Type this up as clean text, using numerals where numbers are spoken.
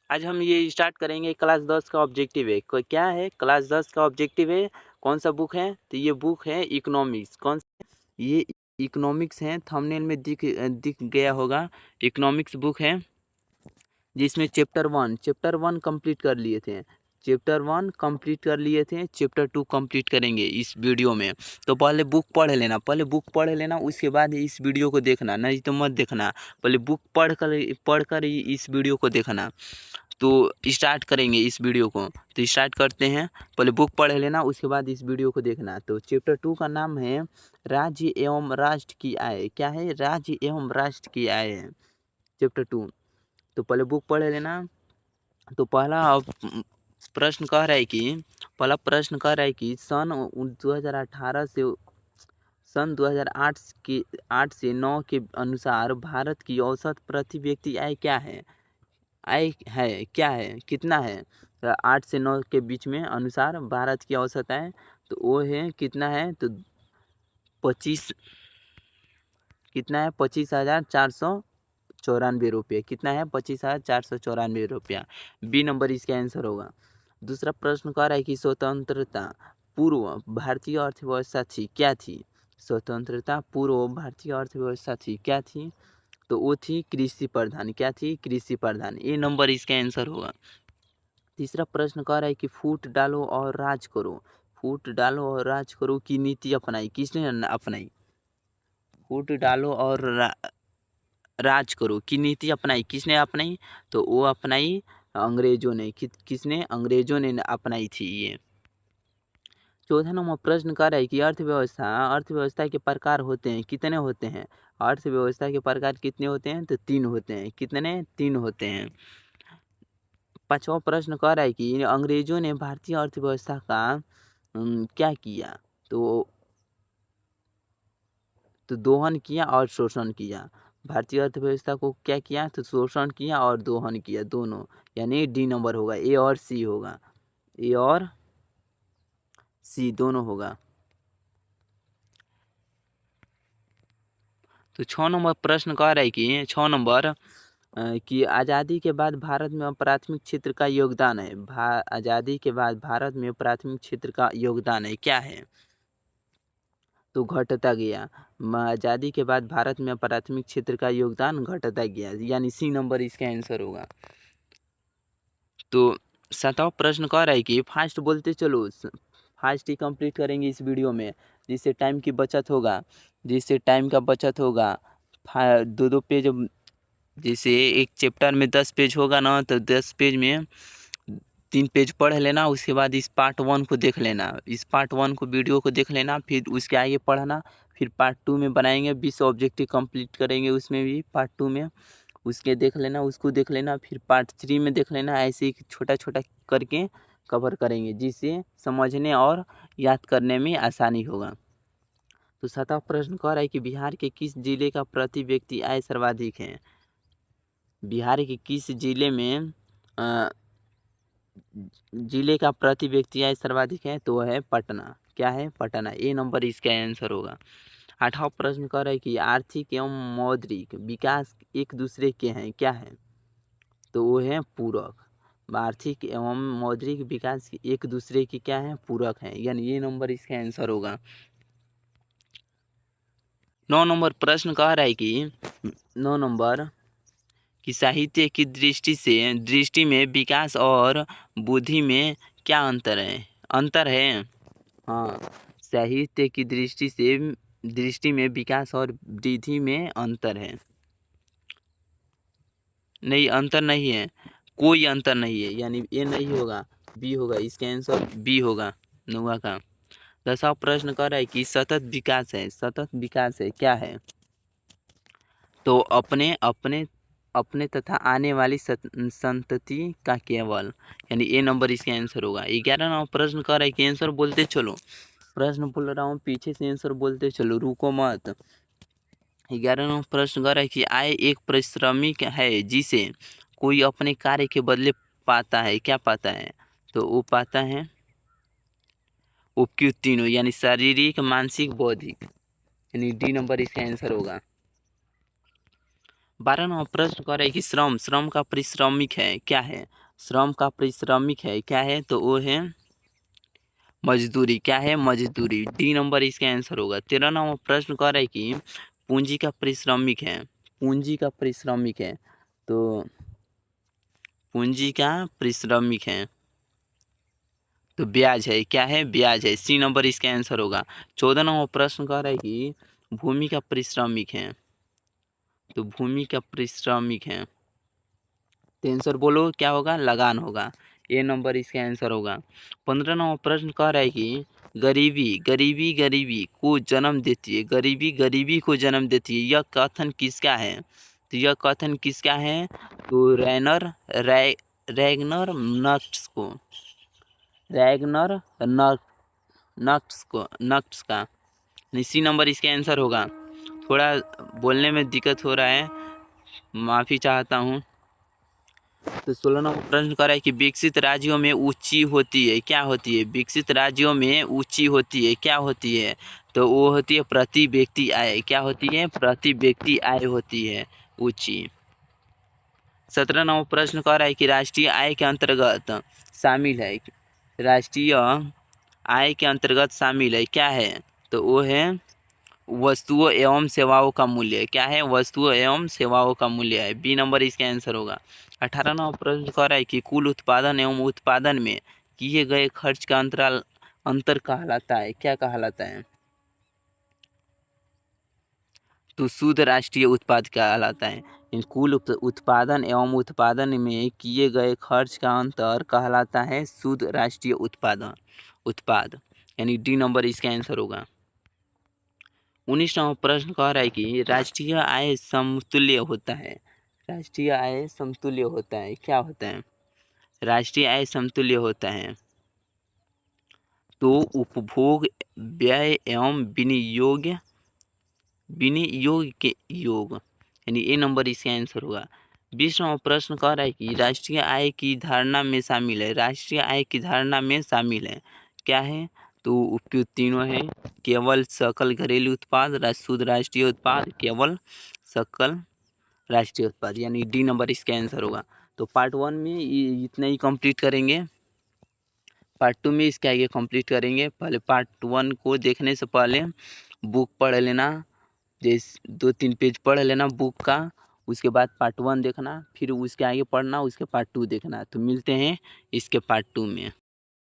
आज हम ये स्टार्ट करेंगे क्लास 10 का ऑब्जेक्टिव है। क्या है क्लास 10 का ऑब्जेक्टिव है? कौन सा बुक है? तो ये बुक है इकोनॉमिक्स। कौन ये इकोनॉमिक्स है, थंबनेल में दिख गया होगा। इकोनॉमिक्स बुक है जिसमें चैप्टर 1 कंप्लीट कर लिए थे। चैप्टर 1 कंप्लीट कर लिए थे, चैप्टर 2 कंप्लीट करेंगे इस वीडियो में। तो पहले बुक पढ़ लेना, उसके बाद इस वीडियो को देखना, नहीं तो मत देखना। पहले बुक पढ़कर ही इस वीडियो को देखना। तो स्टार्ट करेंगे इस वीडियो को। तो स्टार्ट करते हैं। पहले बुक पढ़ लेना, उसके बाद इस वीडियो को देखना। तो चैप्टर 2 का नाम है राज्य एवं राष्ट्र की आय। क्या है? राज्य एवं राष्ट्र की आय है चैप्टर 2। तो पहले बुक पढ़ लेना। तो पहला प्रश्न कह रहा है कि सन 2018 से सन 2008 के 8 से 9 के अनुसार भारत की औसत प्रति व्यक्ति आय क्या है? आय है क्या है? कितना है? 8 से 9 के बीच में अनुसार भारत की औसत आय तो वो है कितना है? तो 25 कितना है? 25,494 रुपये। कितना है? 25,494 रुपया। बी नंबर इसका आंसर होगा। दूसरा प्रश्न कह रहा है कि स्वतंत्रता पूर्व भारतीय अर्थव्यवस्था थी, क्या थी? स्वतंत्रता पूर्व भारतीय अर्थव्यवस्था थी, क्या थी? तो वो थी कृषि प्रधान। क्या थी? कृषि प्रधान। ए नंबर इसका आंसर होगा। तीसरा प्रश्न कह रहा है कि फूट डालो और राज करो। फूट डालो और राज करो की नीति अपनाई, किसने अपनाई? फूट डालो और राज करो की नीति अपनाई, किसने अपनाई? तो वो अपनाई अंग्रेजों ने। किसने? अंग्रेजों ने अपनाई थी ये। चौथा नंबर प्रश्न कर रहा है कि अर्थव्यवस्था के प्रकार होते हैं, कितने होते हैं? अर्थव्यवस्था के प्रकार कितने होते हैं? तो 3 होते हैं। कितने? 3 होते हैं। पांचवा प्रश्न कह रहा है कि अंग्रेजों ने भारतीय अर्थव्यवस्था का क्या किया? तो दोहन किया और शोषण किया। भारतीय अर्थव्यवस्था को क्या किया? तो शोषण किया और दोहन किया, दोनों। यानी डी नंबर होगा। ए और सी होगा। ए और सी दोनों होगा। तो 6 नंबर प्रश्न कह रहा है कि 6 नंबर कि आज़ादी के बाद भारत में प्राथमिक क्षेत्र का योगदान है। आज़ादी के बाद भारत में प्राथमिक क्षेत्र का योगदान है, क्या है? तो घटता गया। आज़ादी के बाद भारत में प्राथमिक क्षेत्र का योगदान घटता गया, यानी सी नंबर इसका आंसर होगा। तो 7वां प्रश्न कह रहा है कि फास्ट बोलते चलो। फास्ट ही कंप्लीट करेंगे इस वीडियो में, जिससे टाइम की बचत होगा। दो दो पेज, जैसे एक चैप्टर में 10 पेज होगा ना, तो 10 पेज में 3 पेज पढ़ लेना। उसके बाद इस पार्ट 1 को देख लेना। इस पार्ट 1 को वीडियो को देख लेना, फिर उसके आगे पढ़ना। फिर पार्ट 2 में बनाएंगे, 20 ऑब्जेक्टिव कंप्लीट करेंगे उसमें भी पार्ट 2 में। उसको देख लेना, फिर पार्ट 3 में देख लेना। ऐसे ही छोटा छोटा करके कवर करेंगे, जिससे समझने और याद करने में आसानी होगा। तो 7वां प्रश्न कह रहा है कि बिहार के किस जिले का प्रति व्यक्ति आय सर्वाधिक है? बिहार के किस जिले में जिले का प्रति व्यक्ति आय सर्वाधिक है? तो वह है पटना। क्या है? पटना। ए नंबर इसका आंसर होगा। 8वां प्रश्न कह रहा है कि आर्थिक एवं मौद्रिक विकास एक दूसरे के हैं, क्या है? तो वो है पूरक। आर्थिक एवं मौद्रिक विकास एक दूसरे की क्या है? पूरक है, यानी ये नंबर इसका आंसर होगा। 9 नंबर प्रश्न कह रहा है कि 9 नंबर कि साहित्य की दृष्टि में विकास और बुद्धि में क्या अंतर है? हाँ, साहित्य की दृष्टि में विकास और वृद्धि में अंतर है। नहीं, अंतर नहीं है, कोई अंतर नहीं है, यानी ये नहीं होगा, बी होगा। इसका आंसर बी होगा 9 का। 10वां प्रश्न कर रहा है कि सतत विकास है, क्या है? तो अपने तथा आने वाली संतति का केवल, यानी ए नंबर इसका आंसर होगा। 11वां नंबर प्रश्न कर रहा है कि आंसर बोलते चलो। प्रश्न बोल रहा हूँ, पीछे से आंसर बोलते चलो, रुको मत। 11वां प्रश्न कर रहा है कि आय एक परिश्रमिक है जिसे कोई अपने कार्य के बदले पाता है, क्या पाता है? तो वो पाता है उपयुक्त तीनों, यानी शारीरिक, मानसिक, बौद्धिक, यानी डी नंबर इसका आंसर होगा। 12 नंबर प्रश्न कह रहा है कि श्रम का परिश्रमिक है क्या है? श्रम का परिश्रमिक है क्या है? तो वो है मजदूरी। क्या है? मजदूरी। डी नंबर इसका आंसर होगा। 13 नंबर प्रश्न कह रहा है कि पूंजी का परिश्रमिक है। पूंजी का परिश्रमिक है तो पूंजी का परिश्रमिक है तो ब्याज है। क्या है? ब्याज है। सी नंबर इसका आंसर होगा। 14 नंबर प्रश्न कह रहा है कि भूमि का परिश्रमिक है तो भूमि का परिश्रमिक है तो आंसर बोलो क्या होगा? लगान होगा। ए नंबर इसका आंसर होगा। 15 नंबर प्रश्न कह रहा है कि गरीबी को जन्म देती है। गरीबी गरीबी को जन्म देती है, यह कथन किसका है? तो यह कथन किसका है? तो रैगनर नक्स को रैगनर नक्स का सी नंबर इसका आंसर होगा। थोड़ा बोलने में दिक्कत हो रहा है, माफ़ी चाहता हूँ। तो 16 नंबर प्रश्न कर रहा है कि विकसित राज्यों में ऊंची होती है। क्या होती है? विकसित राज्यों में ऊंची होती है। क्या होती है? तो वो होती है प्रति व्यक्ति आय। क्या होती है? प्रति व्यक्ति आय होती है ऊंची। 17 नंबर प्रश्न कर रहा है कि राष्ट्रीय आय के अंतर्गत शामिल है। राष्ट्रीय आय के अंतर्गत शामिल है क्या है? तो वो है वस्तुओं एवं सेवाओं का मूल्य। क्या है? वस्तुओं एवं सेवाओं का मूल्य है। बी नंबर इसका आंसर होगा। 18 नंबर प्रश्न कह रहा है कि कुल उत्पादन एवं उत्पादन में किए गए खर्च का अंतर कहलाता है। क्या कहलाता है? तो शुद्ध राष्ट्रीय उत्पाद कहलाता है। कुल उत्पादन एवं उत्पादन में किए गए खर्च का अंतर कहलाता है शुद्ध राष्ट्रीय उत्पाद यानी डी नंबर इसका आंसर होगा। 19 नंबर प्रश्न कह रहा है कि राष्ट्रीय आय समतुल्य होता है। राष्ट्रीय आय समतुल्य होता है। क्या होता है? राष्ट्रीय आय समतुल्य होता है तो उपभोग व्यय एवं विनियोग के योग यानी ए नंबर इसका आंसर होगा। 20 नंबर प्रश्न कह रहा है कि राष्ट्रीय आय की धारणा में शामिल है। राष्ट्रीय आय की धारणा में शामिल है क्या है? तो उपयुक्त तीनों है। केवल सकल घरेलू उत्पाद, शुद्ध राष्ट्रीय उत्पाद, केवल सकल राष्ट्रीय उत्पाद यानी डी नंबर इसका आंसर होगा। तो पार्ट 1 में इतना ही कंप्लीट करेंगे। पार्ट 2 में इसके आगे कंप्लीट करेंगे। पहले पार्ट 1 को देखने से पहले बुक पढ़ लेना, जैसे 2-3 पेज पढ़ लेना बुक का। उसके बाद पार्ट 1 देखना, फिर उसके आगे पढ़ना, उसके पार्ट 2 देखना। तो मिलते हैं इसके पार्ट 2 में।